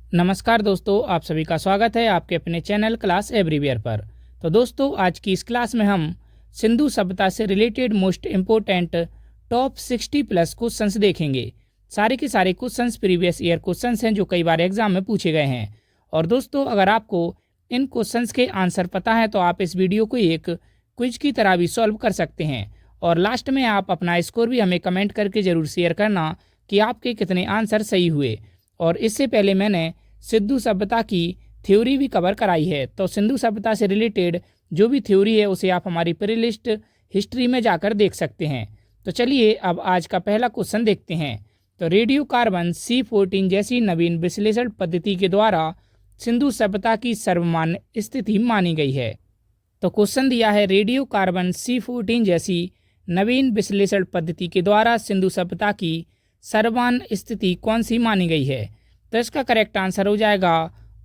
नमस्कार दोस्तों, आप सभी का स्वागत है आपके अपने चैनल क्लास एवरीवेयर पर। तो दोस्तों, आज की इस क्लास में हम सिंधु सभ्यता से related most important top 60 plus questions देखेंगे। सारे के सारे क्वेश्चंस प्रीवियस ईयर क्वेश्चंस हैं जो कई बार एग्जाम में पूछे गए हैं। और दोस्तों, अगर आपको इन क्वेश्चंस के आंसर पता है तो आप इस वीडियो को एक क्विज की तरह भी सॉल्व कर सकते हैं। और लास्ट में आप अपना स्कोर भी हमें कमेंट करके ज़रूर शेयर करना कि आपके कितने आंसर सही हुए। और इससे पहले मैंने सिंधु सभ्यता की थ्योरी भी कवर कराई है, तो सिंधु सभ्यता से रिलेटेड जो भी थ्योरी है उसे आप हमारी प्लेलिस्ट हिस्ट्री में जाकर देख सकते हैं। तो चलिए अब आज का पहला क्वेश्चन देखते हैं। तो रेडियो कार्बन C14 जैसी नवीन विश्लेषण पद्धति के द्वारा सिंधु सभ्यता की सर्वमान्य स्थिति मानी गई है। तो क्वेश्चन दिया है, रेडियो कार्बन C14 जैसी नवीन विश्लेषण पद्धति के द्वारा सिंधु सभ्यता की सर्वमान्य स्थिति कौन सी मानी गई है। तो इसका करेक्ट आंसर हो जाएगा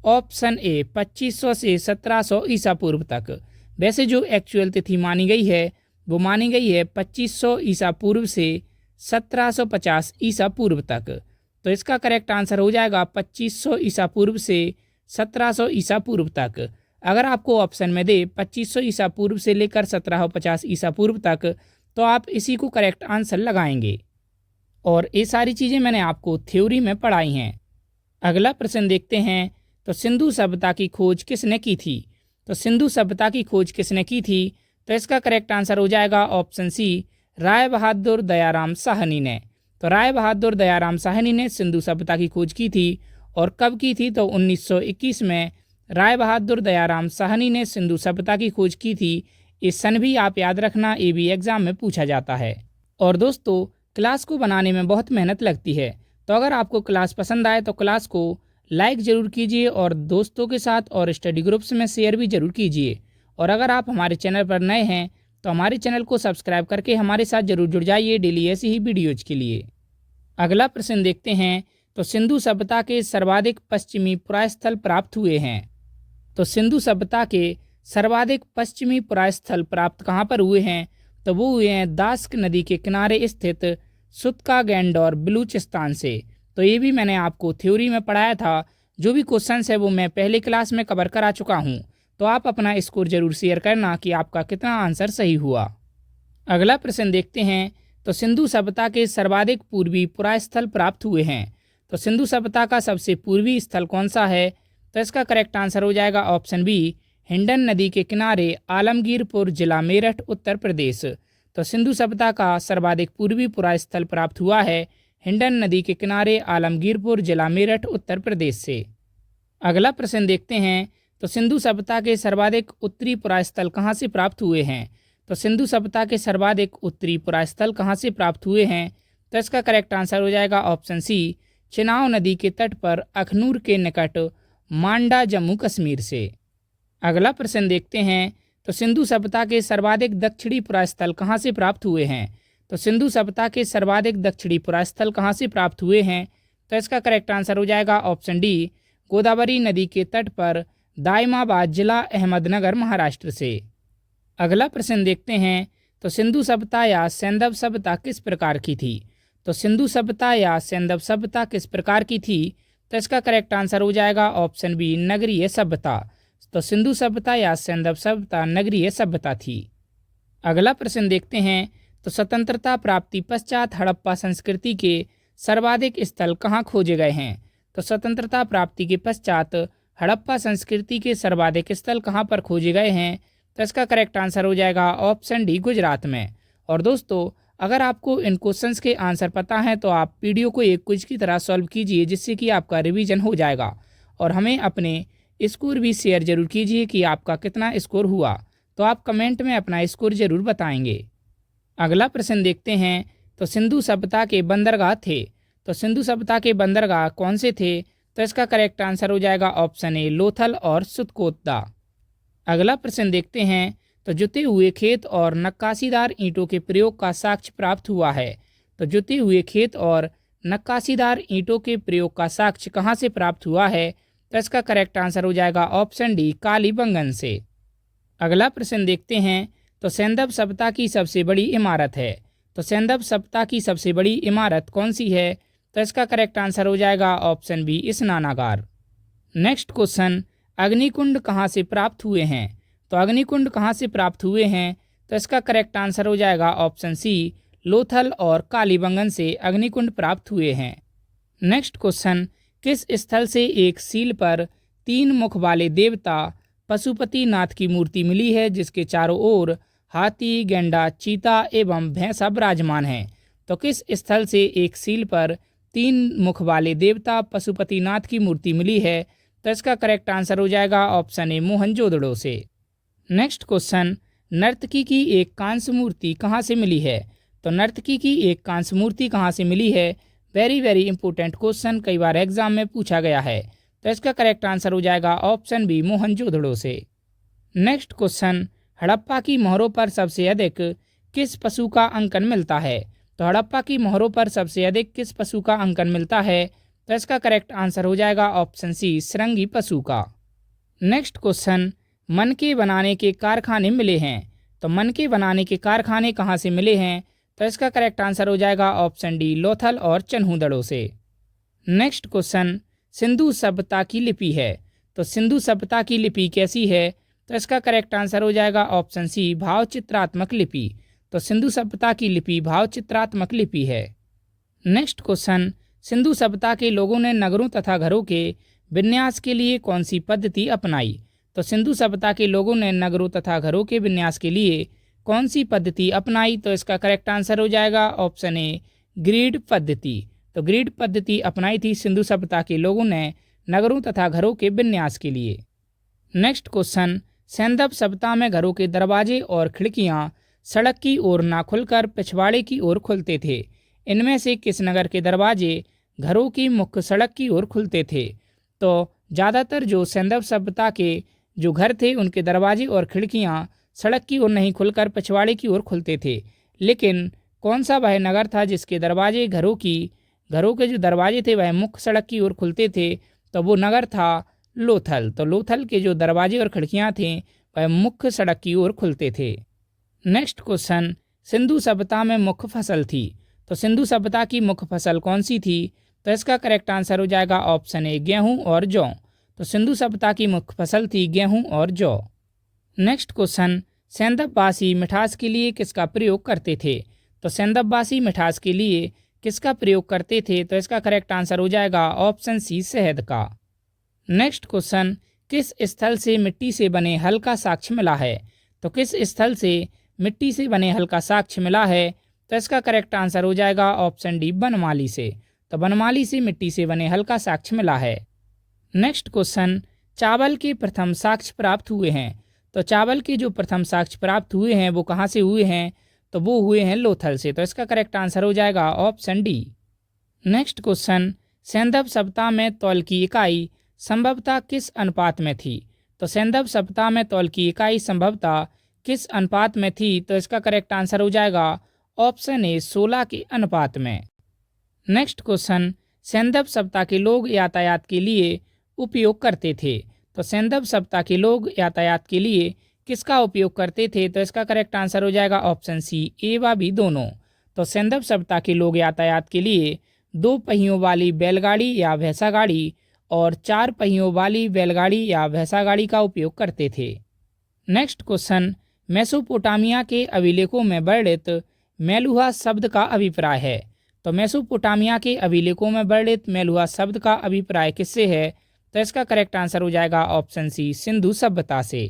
ऑप्शन ए 2500 से 1700 ईसा पूर्व तक। वैसे जो एक्चुअल तिथि मानी गई है वो मानी गई है 2500 ईसा पूर्व से 1750 ईसा पूर्व तक। तो इसका करेक्ट आंसर हो जाएगा 2500 ईसा पूर्व से 1700 ईसा पूर्व तक। अगर आपको ऑप्शन में दे 2500 ईसा पूर्व से लेकर 1750 ईसा पूर्व तक तो आप इसी को करेक्ट आंसर लगाएंगे। और ये सारी चीज़ें मैंने आपको थ्योरी में पढ़ाई हैं। अगला प्रश्न देखते हैं। तो सिंधु सभ्यता की खोज किसने की थी। तो सिंधु सभ्यता की खोज किसने की थी। तो इसका करेक्ट आंसर हो जाएगा ऑप्शन सी राय बहादुर दयाराम साहनी ने। तो राय बहादुर दयाराम साहनी ने सिंधु सभ्यता की खोज की थी। और कब की थी। तो 1921 में राय बहादुर दयाराम साहनी ने सिंधु सभ्यता की खोज की थी। इस सन भी आप याद रखना, ये भी एग्जाम में पूछा जाता है। और दोस्तों, क्लास को बनाने में बहुत मेहनत लगती है, तो अगर आपको क्लास पसंद आए तो क्लास को लाइक ज़रूर कीजिए और दोस्तों के साथ और स्टडी ग्रुप्स में शेयर भी ज़रूर कीजिए। और अगर आप हमारे चैनल पर नए हैं तो हमारे चैनल को सब्सक्राइब करके हमारे साथ ज़रूर जुड़ जाइए डेली ऐसी ही वीडियोज़ के लिए। अगला प्रश्न देखते हैं। तो सिंधु सभ्यता के सर्वाधिक पश्चिमी पुरास्थल प्राप्त हुए हैं। तो सिंधु सभ्यता के सर्वाधिक पश्चिमी पुरास्थल प्राप्त कहाँ पर हुए हैं। तो वो हुए हैं दास्क नदी के किनारे स्थित सुतका गैंडोर बलूचिस्तान से। तो ये भी मैंने आपको थ्योरी में पढ़ाया था। जो भी क्वेश्चंस है वो मैं पहले क्लास में कवर करा चुका हूँ। तो आप अपना स्कोर जरूर शेयर करना कि आपका कितना आंसर सही हुआ। अगला प्रश्न देखते हैं। तो सिंधु सभ्यता के सर्वाधिक पूर्वी पुरास्थल प्राप्त हुए हैं। तो सिंधु सभ्यता का सबसे पूर्वी स्थल कौन सा है। तो इसका करेक्ट आंसर हो जाएगा ऑप्शन बी हिंडन नदी के किनारे आलमगीरपुर जिला मेरठ उत्तर प्रदेश। तो सिंधु सभ्यता का सर्वाधिक पूर्वी पुरास्थल प्राप्त हुआ है हिंडन नदी के किनारे आलमगीरपुर जिला मेरठ उत्तर प्रदेश से। अगला प्रश्न देखते हैं। तो सिंधु सभ्यता के सर्वाधिक उत्तरी पुरास्थल कहाँ से प्राप्त हुए हैं। तो सिंधु सभ्यता के सर्वाधिक उत्तरी पुरास्थल कहाँ से प्राप्त हुए हैं। तो इसका करेक्ट आंसर हो जाएगा ऑप्शन सी चिनाव नदी के तट पर अखनूर के निकट मांडा जम्मू कश्मीर से। अगला प्रश्न देखते हैं। तो सिंधु सभ्यता के सर्वाधिक दक्षिणी पुरास्थल कहाँ से प्राप्त हुए हैं। तो सिंधु सभ्यता के सर्वाधिक दक्षिणी पुरास्थल कहाँ से प्राप्त हुए हैं। तो इसका करेक्ट आंसर हो जाएगा ऑप्शन डी गोदावरी नदी के तट पर दाइमाबाद जिला अहमदनगर महाराष्ट्र से। अगला प्रश्न देखते हैं। तो सिंधु सभ्यता या सैंधव सभ्यता किस प्रकार की थी। तो सिंधु सभ्यता या सैंधव सभ्यता किस प्रकार की थी। तो इसका करेक्ट आंसर हो जाएगा ऑप्शन बी नगरीय सभ्यता। तो सिंधु सभ्यता या सैंधव सभ्यता नगरीय सभ्यता थी। अगला प्रश्न देखते हैं। तो स्वतंत्रता प्राप्ति पश्चात हड़प्पा संस्कृति के सर्वाधिक स्थल कहाँ खोजे गए हैं। तो स्वतंत्रता प्राप्ति के पश्चात हड़प्पा संस्कृति के सर्वाधिक स्थल कहाँ पर खोजे गए हैं। तो इसका करेक्ट आंसर हो जाएगा ऑप्शन डी गुजरात में। और दोस्तों, अगर आपको इन क्वेश्चंस के आंसर पता है तो आप वीडियो को एक क्विज की तरह सॉल्व कीजिए, जिससे कि आपका रिवीजन हो जाएगा। और हमें अपने स्कोर भी शेयर जरूर कीजिए कि आपका कितना स्कोर हुआ। तो आप कमेंट में अपना स्कोर जरूर बताएंगे। अगला प्रश्न देखते हैं। तो सिंधु सभ्यता के बंदरगाह थे। तो सिंधु सभ्यता के बंदरगाह कौन से थे। तो इसका करेक्ट आंसर हो जाएगा ऑप्शन ए लोथल और सुतकोतदा। अगला प्रश्न देखते हैं। तो जुते हुए खेत और नक्काशीदार ईंटों के प्रयोग का साक्ष्य प्राप्त हुआ है। तो जुते हुए खेत और नक्काशीदार ईंटों के प्रयोग का साक्ष्य कहाँ से प्राप्त हुआ है। तो इसका करेक्ट आंसर हो जाएगा ऑप्शन डी कालीबंगन से। अगला प्रश्न देखते हैं। तो सैंधव सभ्यता की सबसे बड़ी इमारत है। तो सैंधव सभ्यता की सबसे बड़ी इमारत कौन सी है। तो इसका करेक्ट आंसर हो जाएगा ऑप्शन बी स्नानागार। नेक्स्ट क्वेश्चन, अग्निकुंड कहाँ से प्राप्त हुए हैं? तो अग्निकुंड कहाँ से प्राप्त हुए हैं? तो इसका करेक्ट आंसर हो जाएगा ऑप्शन सी, लोथल और कालीबंगन से अग्निकुंड प्राप्त हुए हैं। नेक्स्ट क्वेश्चन, किस स्थल से एक सील पर 3 मुख वाले देवता पशुपति नाथ की मूर्ति मिली है जिसके चारों ओर हाथी, गेंडा, चीता एवं भैंसा विराजमान है? तो किस स्थल से एक सील पर 3 मुख वाले देवता पशुपति नाथ की मूर्ति मिली है? तो इसका करेक्ट आंसर हो जाएगा ऑप्शन ए, मोहनजोदड़ो से। नेक्स्ट क्वेश्चन, नर्तकी की एक कांस्य मूर्ति कहाँ से मिली है? तो नर्तकी की एक कांस्य मूर्ति कहाँ से मिली है? वेरी वेरी इंपॉर्टेंट क्वेश्चन, कई बार एग्जाम में पूछा गया है। तो इसका करेक्ट आंसर हो जाएगा ऑप्शन बी, मोहनजोदड़ो से। नेक्स्ट क्वेश्चन, हड़प्पा की मोहरों पर सबसे अधिक किस पशु का अंकन मिलता है? तो हड़प्पा की मोहरों पर सबसे अधिक किस पशु का अंकन मिलता है? तो इसका करेक्ट आंसर हो जाएगा ऑप्शन सी, श्रृंगी पशु का। नेक्स्ट क्वेश्चन, मनके बनाने के कारखाने मिले हैं? तो मनके बनाने के कारखाने कहाँ से मिले हैं? तो इसका करेक्ट आंसर हो जाएगा ऑप्शन डी, लोथल और चन्हूदड़ो से। नेक्स्ट क्वेश्चन, सिंधु सभ्यता की लिपि है, तो सिंधु सभ्यता की लिपि कैसी है? तो इसका करेक्ट आंसर हो जाएगा ऑप्शन सी, भाव चित्रात्मक लिपि। तो सिंधु सभ्यता की लिपि भाव चित्रात्मक लिपि है। नेक्स्ट क्वेश्चन, सिंधु सभ्यता के लोगों ने नगरों तथा घरों के विन्यास के लिए कौन सी पद्धति अपनाई? तो सिंधु सभ्यता के लोगों ने नगरों तथा घरों के विन्यास के लिए कौन सी पद्धति अपनाई? तो इसका करेक्ट आंसर हो जाएगा ऑप्शन ए, ग्रिड पद्धति। तो ग्रिड पद्धति अपनाई थी सिंधु सभ्यता के लोगों ने नगरों तथा घरों के विन्यास के लिए। नेक्स्ट क्वेश्चन, सैंधव सभ्यता में घरों के दरवाजे और खिड़कियां सड़क की ओर ना खुलकर पिछवाड़े की ओर खुलते थे। इनमें से किस नगर के दरवाजे घरों की मुख्य सड़क की ओर खुलते थे? तो ज़्यादातर जो सैंधव सभ्यता के जो घर थे उनके दरवाजे और खिड़कियां सड़क की ओर नहीं खुलकर पिछवाड़े की ओर खुलते थे। लेकिन कौन सा वह नगर था जिसके दरवाजे घरों के जो दरवाजे थे वह मुख्य सड़क की ओर खुलते थे? तो वो नगर था लोथल। तो लोथल के जो दरवाजे और खिड़कियां थे वह मुख्य सड़क की ओर खुलते थे। नेक्स्ट क्वेश्चन, सिंधु सभ्यता में मुख्य फसल थी, तो सिंधु सभ्यता की मुख्य फसल कौन सी थी? तो इसका करेक्ट आंसर हो जाएगा ऑप्शन ए, गेहूं और जौ। तो सिंधु सभ्यता की मुख्य फसल थी गेहूं और जौ। नेक्स्ट क्वेश्चन, सैंधववासी मिठास के लिए किसका प्रयोग करते थे? तो सैंधववासी मिठास के लिए किसका प्रयोग करते थे? तो इसका करेक्ट आंसर हो जाएगा ऑप्शन सी, शहद का। नेक्स्ट क्वेश्चन, किस स्थल से मिट्टी से बने हल का साक्ष्य मिला है? तो किस स्थल से मिट्टी से बने हल का साक्ष्य मिला है? तो इसका करेक्ट आंसर हो जाएगा ऑप्शन डी, बनमाली से। तो बनमाली से मिट्टी से बने हल का साक्ष्य मिला है। नेक्स्ट क्वेश्चन, चावल के प्रथम साक्ष्य प्राप्त हुए हैं, तो चावल के जो प्रथम साक्ष्य प्राप्त हुए हैं वो कहाँ से हुए हैं? तो वो हुए हैं लोथल से। तो इसका करेक्ट आंसर हो जाएगा ऑप्शन डी। नेक्स्ट क्वेश्चन, सैंधव सभ्यता में तौल की इकाई संभवतः किस अनुपात में थी? तो सैंधव सभ्यता में तौल की इकाई संभवतः किस अनुपात में थी? तो इसका करेक्ट आंसर हो जाएगा ऑप्शन ए, 16 के अनुपात में। नेक्स्ट क्वेश्चन, सैंधव सभ्यता के लोग यातायात के लिए उपयोग करते थे, तो सैंधव सभ्यता के लोग यातायात के लिए किसका उपयोग करते थे? तो इसका करेक्ट आंसर हो जाएगा ऑप्शन सी, ए व बी दोनों। तो सैंधव सभ्यता के लोग यातायात के लिए 2 पहियों वाली बैलगाड़ी या भैंसा गाड़ी और 4 पहियों वाली बैलगाड़ी या भैंसा गाड़ी का उपयोग करते थे। नेक्स्ट क्वेश्चन, मेसोपोटामिया के अभिलेखों में वर्णित मेलुहा शब्द का अभिप्राय है, तो मेसोपोटामिया के अभिलेखों में वर्णित मेलुहा शब्द का अभिप्राय किससे है? तो इसका करेक्ट आंसर हो जाएगा ऑप्शन सी, सिंधु सभ्यता से।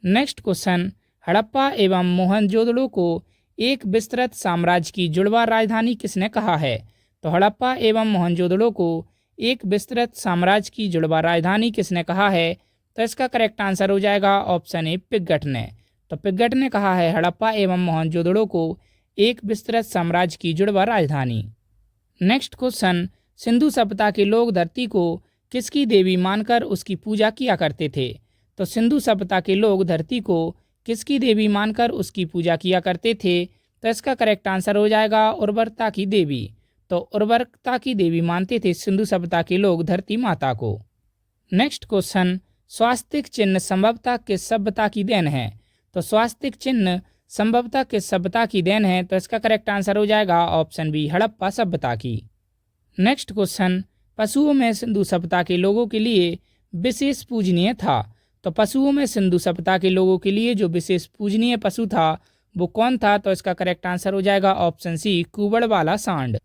नेक्स्ट क्वेश्चन, हड़प्पा एवं मोहनजोदड़ो को एक विस्तृत साम्राज्य की जुड़वा राजधानी किसने कहा है? तो हड़प्पा एवं मोहनजोदड़ो को एक विस्तृत साम्राज्य की जुड़वा राजधानी किसने कहा है? तो इसका करेक्ट आंसर हो जाएगा ऑप्शन ए, पिग्गट ने। तो पिग्गट ने कहा है हड़प्पा एवं मोहनजोदड़ो को एक विस्तृत साम्राज्य की जुड़वा राजधानी। नेक्स्ट क्वेश्चन, सिंधु सभ्यता के लोग धरती को किसकी देवी मानकर उसकी पूजा किया करते थे? तो सिंधु सभ्यता के लोग धरती को किसकी देवी मानकर उसकी पूजा किया करते थे? तो इसका करेक्ट आंसर हो जाएगा उर्वरता की देवी। तो उर्वरता की देवी मानते थे सिंधु सभ्यता के लोग धरती माता को। नेक्स्ट क्वेश्चन, स्वास्तिक चिन्ह संभवतः किस सभ्यता की देन है? तो स्वास्तिक चिन्ह संभवतः किस सभ्यता की देन है? तो इसका करेक्ट आंसर हो जाएगा ऑप्शन बी, हड़प्पा सभ्यता की। नेक्स्ट क्वेश्चन, पशुओं में सिंधु सभ्यता के लोगों के लिए विशेष पूजनीय था। तो पशुओं में सिंधु सभ्यता के लोगों के लिए जो विशेष पूजनीय पशु था वो कौन था? तो इसका करेक्ट आंसर हो जाएगा ऑप्शन सी, कुबड़ वाला सांड।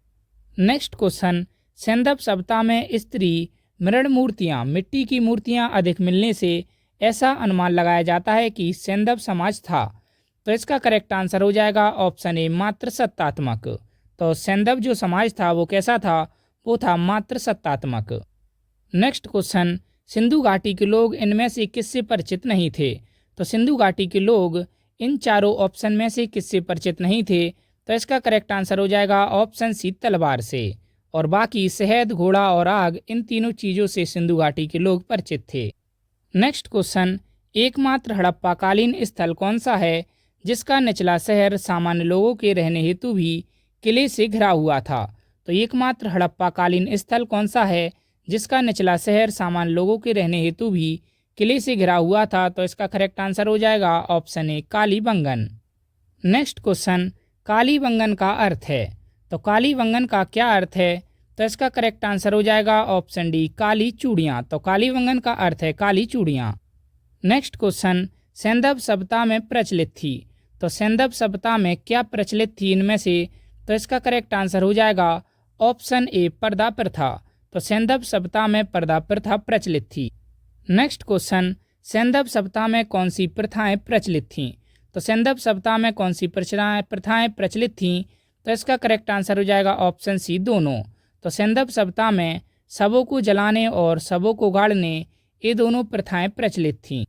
नेक्स्ट क्वेश्चन, सिंधु सभ्यता में स्त्री मृण मूर्तियां, मिट्टी की मूर्तियां अधिक मिलने से ऐसा अनुमान लगाया जाता है कि सिंधु समाज था। तो इसका करेक्ट आंसर हो जाएगा ऑप्शन ए, मात्र सत्तात्मक। तो सिंधु जो समाज था वो कैसा था? वो था मात्र सत्तात्मक। नेक्स्ट क्वेश्चन, सिंधु घाटी के लोग इनमें से किससे परिचित नहीं थे? तो सिंधु घाटी के लोग इन चारों ऑप्शन में से किससे परिचित नहीं थे? तो इसका करेक्ट आंसर हो जाएगा ऑप्शन सी, तलवार से। और बाकी शहद, घोड़ा और आग, इन तीनों चीज़ों से सिंधु घाटी के लोग परिचित थे। नेक्स्ट क्वेश्चन, एकमात्र हड़प्पाकालीन स्थल कौन सा है जिसका निचला शहर सामान्य लोगों के रहने हेतु भी किले से घिरा हुआ था? तो एकमात्र हड़प्पाकालीन स्थल कौन सा है जिसका निचला शहर सामान्य लोगों के रहने हेतु भी किले से घिरा हुआ था? तो इसका करेक्ट आंसर हो जाएगा ऑप्शन ए, कालीबंगन। नेक्स्ट क्वेश्चन, कालीबंगन का अर्थ है। तो कालीबंगन का क्या अर्थ है? तो इसका करेक्ट आंसर हो जाएगा ऑप्शन डी, काली चूड़ियाँ। तो कालीबंगन का अर्थ है काली चूड़ियाँ। नेक्स्ट क्वेश्चन, सिंधु सभ्यता में प्रचलित थी। तो सिंधु सभ्यता में क्या प्रचलित थी इनमें से? तो इसका करेक्ट आंसर हो जाएगा ऑप्शन ए, पर्दा प्रथा। तो सिंधु सभ्यता में पर्दा प्रथा प्रचलित थी। नेक्स्ट क्वेश्चन, सिंधु सभ्यता में कौन सी प्रथाएं प्रचलित थीं? तो सिंधु सभ्यता में कौन सी प्रथाएं प्रचलित थीं? तो इसका करेक्ट आंसर हो जाएगा ऑप्शन सी, दोनों। तो सिंधु सभ्यता में शवों को जलाने और शवों को गाड़ने, ये दोनों प्रथाएं प्रचलित थीं।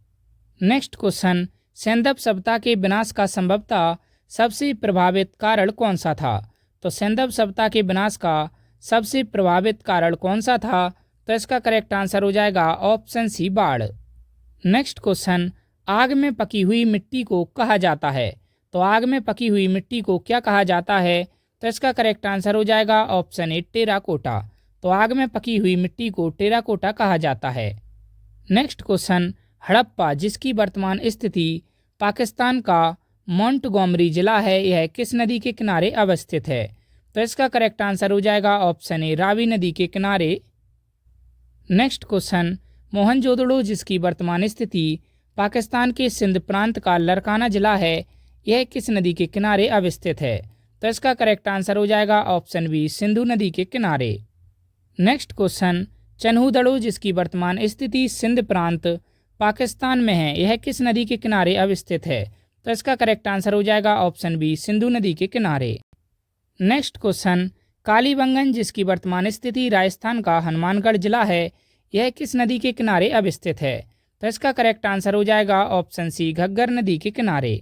नेक्स्ट क्वेश्चन, सिंधु सभ्यता के विनाश का संभवतः सबसे प्रभावित कारण कौन सा था? तो सिंधु सभ्यता के विनाश का सबसे प्रभावित कारण कौन सा था? तो इसका करेक्ट आंसर हो जाएगा ऑप्शन सी, बाढ़। नेक्स्ट क्वेश्चन, आग में पकी हुई मिट्टी को कहा जाता है। तो आग में पकी हुई मिट्टी को क्या कहा जाता है? तो इसका करेक्ट आंसर हो जाएगा ऑप्शन ए, टेराकोटा। तो आग में पकी हुई मिट्टी को टेराकोटा कहा जाता है। नेक्स्ट क्वेश्चन, हड़प्पा जिसकी वर्तमान स्थिति पाकिस्तान का मोंटगोमरी जिला है, यह किस नदी के किनारे अवस्थित है? तो इसका करेक्ट आंसर हो जाएगा ऑप्शन ए, रावी नदी के किनारे। नेक्स्ट क्वेश्चन, मोहनजोदड़ो जिसकी वर्तमान स्थिति पाकिस्तान के सिंध प्रांत का लरकाना जिला है, यह किस नदी के किनारे अवस्थित है? तो इसका करेक्ट आंसर हो जाएगा ऑप्शन बी, सिंधु नदी के किनारे। नेक्स्ट क्वेश्चन, चन्हूदड़ो जिसकी वर्तमान स्थिति सिंध प्रांत पाकिस्तान में है, यह किस नदी के किनारे अवस्थित है? तो इसका करेक्ट आंसर हो जाएगा ऑप्शन बी, सिंधु नदी के किनारे। नेक्स्ट क्वेश्चन, कालीबंगन जिसकी वर्तमान स्थिति राजस्थान का हनुमानगढ़ जिला है, यह किस नदी के किनारे अवस्थित है? तो इसका करेक्ट आंसर हो जाएगा ऑप्शन सी, घग्गर नदी के किनारे।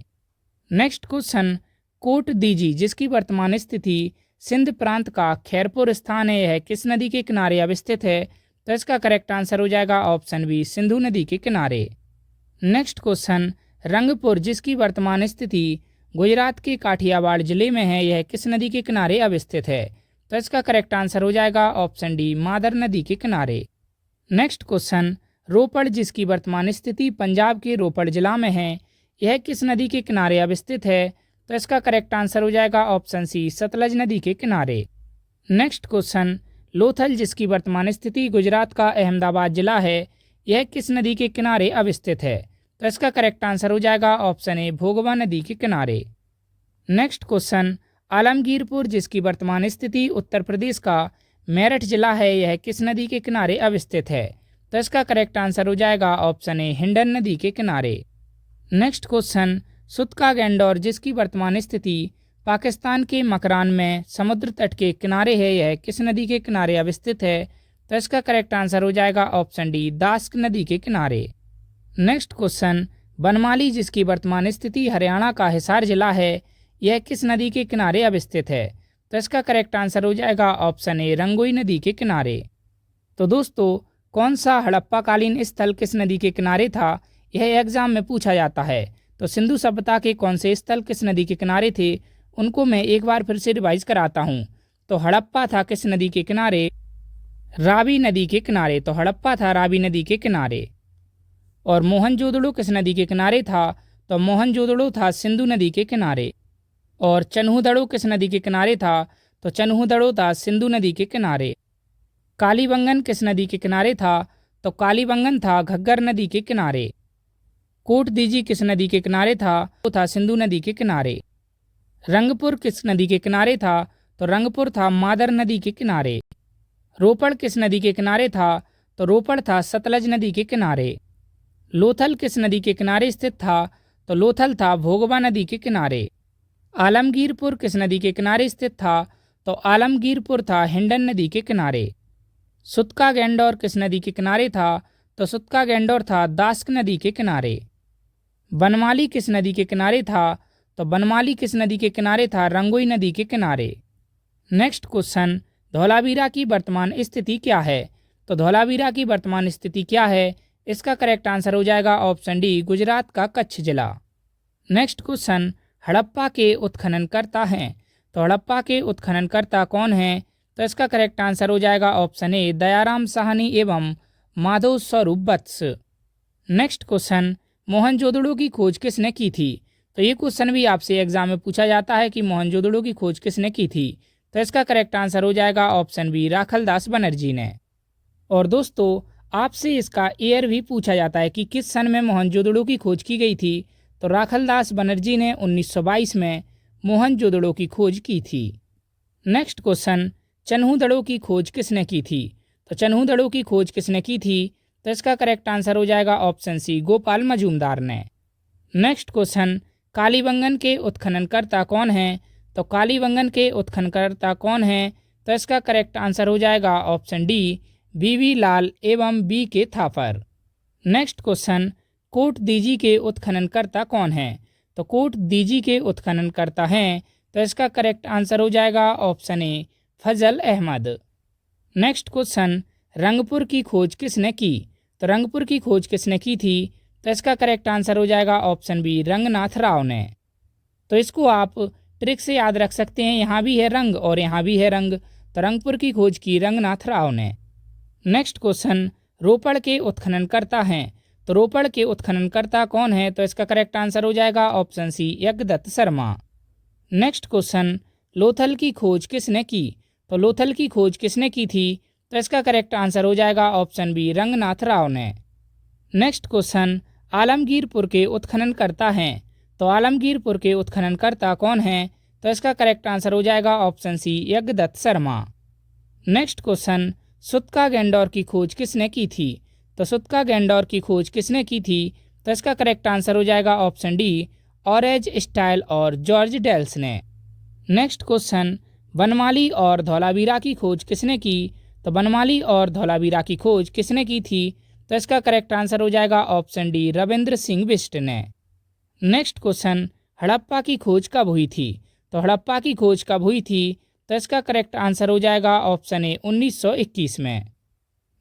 नेक्स्ट क्वेश्चन, कोट दीजी जिसकी वर्तमान स्थिति सिंध प्रांत का खैरपुर स्थान है, यह किस नदी के किनारे अवस्थित है? तो इसका करेक्ट आंसर हो जाएगा ऑप्शन बी, सिंधु नदी के किनारे। नेक्स्ट क्वेश्चन, रंगपुर जिसकी वर्तमान स्थिति गुजरात के काठियावाड़ जिले में है, यह किस नदी के किनारे अवस्थित है? तो इसका करेक्ट आंसर हो जाएगा ऑप्शन डी, मादर नदी के किनारे। नेक्स्ट क्वेश्चन, रोपड़ जिसकी वर्तमान स्थिति पंजाब के रोपड़ जिला में है, यह किस नदी के किनारे अवस्थित है? तो इसका करेक्ट आंसर हो जाएगा ऑप्शन सी, सतलज नदी के किनारे। नेक्स्ट क्वेश्चन, लोथल जिसकी वर्तमान स्थिति गुजरात का अहमदाबाद जिला है, यह किस नदी के किनारे अवस्थित है? तो इसका करेक्ट आंसर हो जाएगा ऑप्शन ए, भोगवा नदी के किनारे। नेक्स्ट क्वेश्चन, आलमगीरपुर जिसकी वर्तमान स्थिति उत्तर प्रदेश का मेरठ जिला है, यह किस नदी के किनारे अवस्थित है? तो इसका करेक्ट आंसर हो जाएगा ऑप्शन ए, हिंडन नदी के किनारे। नेक्स्ट क्वेश्चन, सुतका गैंडोर जिसकी वर्तमान स्थिति पाकिस्तान के मकरान में समुद्र तट के किनारे है, यह किस नदी के किनारे अवस्थित है? तो इसका करेक्ट आंसर हो जाएगा ऑप्शन डी, दास्क नदी के किनारे। नेक्स्ट क्वेश्चन, बनमाली जिसकी वर्तमान स्थिति हरियाणा का हिसार जिला है, यह किस नदी के किनारे अवस्थित है? तो इसका करेक्ट आंसर हो जाएगा ऑप्शन ए, रंगोई नदी के किनारे। तो दोस्तों, कौन सा हड़प्पाकालीन स्थल किस नदी के किनारे था, यह एग्जाम में पूछा जाता है। तो सिंधु सभ्यता के कौन से स्थल किस नदी के किनारे थे, उनको मैं एक बार फिर से रिवाइज कराता हूँ। तो हड़प्पा था किस नदी के किनारे? रावी नदी के किनारे। तो हड़प्पा था रावी नदी के किनारे। और मोहनजोदड़ो किस नदी के किनारे था? तो मोहनजोदड़ो था सिंधु नदी के किनारे। और चन्हूदड़ो किस नदी के किनारे था? तो चन्हूदड़ो था सिंधु नदी के किनारे। कालीबंगन किस नदी के किनारे था? तो कालीबंगन था घग्गर नदी के किनारे। कोटदीजी किस नदी के किनारे था? वो था सिंधु नदी के किनारे। रंगपुर किस नदी के किनारे था? तो रंगपुर था मादर नदी के किनारे। रोपड़ किस नदी के किनारे था? तो रोपड़ था सतलज नदी के किनारे। लोथल किस नदी के किनारे स्थित था? तो लोथल था भोगवा नदी के किनारे। आलमगीरपुर किस नदी के किनारे स्थित था? तो आलमगीरपुर था हिंडन नदी के किनारे। सुतका गैंडोर किस नदी के किनारे था? तो सुतका गैंडोर था दास्क नदी के किनारे। बनमाली किस नदी के किनारे था? तो बनमाली किस नदी के किनारे था? रंगोई नदी के किनारे। नेक्स्ट क्वेश्चन, धौलावीरा की वर्तमान स्थिति क्या है? तो धौलावीरा की वर्तमान स्थिति क्या है? इसका करेक्ट आंसर हो जाएगा ऑप्शन डी, गुजरात का कच्छ जिला। नेक्स्ट क्वेश्चन, हड़प्पा के उत्खननकर्ता हैं। तो हड़प्पा के उत्खननकर्ता कौन हैं? तो इसका करेक्ट आंसर हो जाएगा ऑप्शन ए, दयाराम साहनी एवं माधव स्वरूप वत्स। नेक्स्ट क्वेश्चन, मोहनजोदड़ो की खोज किसने की थी? तो ये क्वेश्चन भी आपसे एग्जाम में पूछा जाता है कि मोहनजोदड़ो की खोज किसने की थी। तो इसका करेक्ट आंसर हो जाएगा ऑप्शन बी, राखलदास बनर्जी ने। और दोस्तों, आपसे इसका ईयर भी पूछा जाता है कि किस सन में मोहनजोदड़ो की खोज की गई थी। तो राखलदास बनर्जी ने 1922 में मोहनजोदड़ो की खोज की थी। नेक्स्ट क्वेश्चन, चन्हूदड़ो की खोज किसने की थी? तो चन्हूदड़ो की खोज किसने की थी? तो इसका करेक्ट आंसर हो जाएगा ऑप्शन सी, गोपाल मजूमदार ने। नेक्स्ट क्वेश्चन, कालीबंगन के उत्खननकर्ता कौन हैं? तो कालीबंगन के उत्खननकर्ता कौन हैं? तो इसका करेक्ट आंसर हो जाएगा ऑप्शन डी, बीवी लाल एवं बी के थापर। नेक्स्ट क्वेश्चन, कोटदीजी के उत्खननकर्ता कौन हैं? तो कोटदीजी के उत्खननकर्ता हैं। तो इसका करेक्ट आंसर हो जाएगा option A, Fazal Ahmad. Next question, Rangpur की खोज किसने की? तो रंगपुर की खोज किसने की थी? तो इसका करेक्ट आंसर हो जाएगा ऑप्शन बी, रंगनाथ राव ने। तो इसको आप ट्रिक से याद रख सकते हैं, यहाँ भी है रंग और यहाँ भी है रंग। तो रंगपुर की खोज की रंगनाथ राव ने। नेक्स्ट क्वेश्चन, रोपड़ के उत्खननकर्ता हैं। तो रोपड़ के उत्खननकर्ता कौन है? तो इसका करेक्ट आंसर हो जाएगा option C, Yagyadatt Sharma. Next question, Lothal की खोज किसने की? तो लोथल की खोज किसने की थी? तो इसका करेक्ट आंसर हो जाएगा ऑप्शन बी, रंगनाथ राव ने। नेक्स्ट क्वेश्चन, आलमगीरपुर के उत्खननकर्ता हैं। तो आलमगीरपुर के उत्खननकर्ता कौन हैं? तो इसका करेक्ट आंसर हो जाएगा option C, Yagyadatt Sharma. Next question, सुतका गैंडोर की खोज किसने की थी? तो सुतका गैंडोर की खोज किसने की थी? तो इसका करेक्ट आंसर हो जाएगा ऑप्शन डी, ऑरेंज स्टाइल और जॉर्ज डेल्स ने। नेक्स्ट क्वेश्चन, बनमाली और धौलावीरा की खोज किसने की? तो बनमाली और धौलावीरा की खोज किसने की थी? तो इसका करेक्ट आंसर हो जाएगा ऑप्शन डी, रविंद्र सिंह बिष्ट ने। नेक्स्ट क्वेश्चन, हड़प्पा की खोज कब हुई थी? तो हड़प्पा की खोज कब हुई थी? तो इसका करेक्ट आंसर हो जाएगा ऑप्शन ए, 1921 में।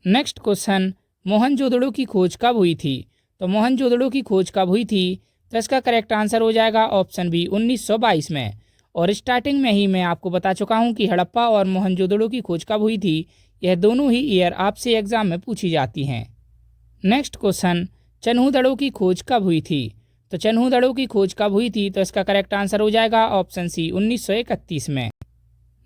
नेक्स्ट क्वेश्चन, मोहनजोदड़ो की खोज कब हुई थी? तो मोहनजोदड़ो की खोज कब हुई थी? तो इसका करेक्ट आंसर हो जाएगा ऑप्शन बी, 1922 में। और स्टार्टिंग में ही मैं आपको बता चुका हूं कि हड़प्पा और मोहनजोदड़ो की खोज कब हुई थी। यह दोनों ही ईयर आपसे एग्जाम में पूछी जाती हैं। नेक्स्ट क्वेश्चन, चन्हूदड़ो की खोज कब हुई थी? तो चन्हूदड़ो की खोज कब हुई थी? तो इसका करेक्ट आंसर हो जाएगा ऑप्शन सी, 1931 में।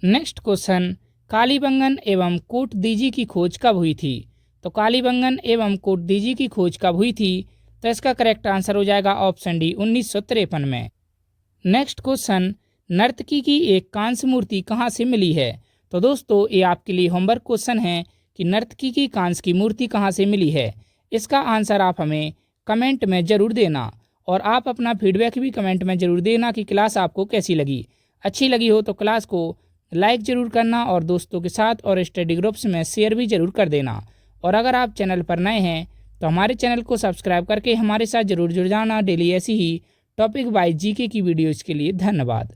नेक्स्ट क्वेश्चन, कालीबंगन एवं कोटदीजी की खोज कब हुई थी? तो कालीबंगन एवं कोटदीजी की खोज कब हुई थी? तो इसका करेक्ट आंसर हो जाएगा ऑप्शन डी, 1953 में। नेक्स्ट क्वेश्चन, नर्तकी की एक कांस्य मूर्ति कहाँ से मिली है? तो दोस्तों, ये आपके लिए होमवर्क क्वेश्चन है कि नर्तकी की कांस्य की मूर्ति कहाँ से मिली है। इसका आंसर आप हमें कमेंट में ज़रूर देना और आप अपना फीडबैक भी कमेंट में ज़रूर देना कि क्लास आपको कैसी लगी। अच्छी लगी हो तो क्लास को लाइक ज़रूर करना और दोस्तों के साथ और स्टडी ग्रुप्स में शेयर भी ज़रूर कर देना। और अगर आप चैनल पर नए हैं तो हमारे चैनल को सब्सक्राइब करके हमारे साथ ज़रूर जुड़ जाना। डेली ऐसी ही टॉपिक वाइज जीके की वीडियोज़ के लिए धन्यवाद।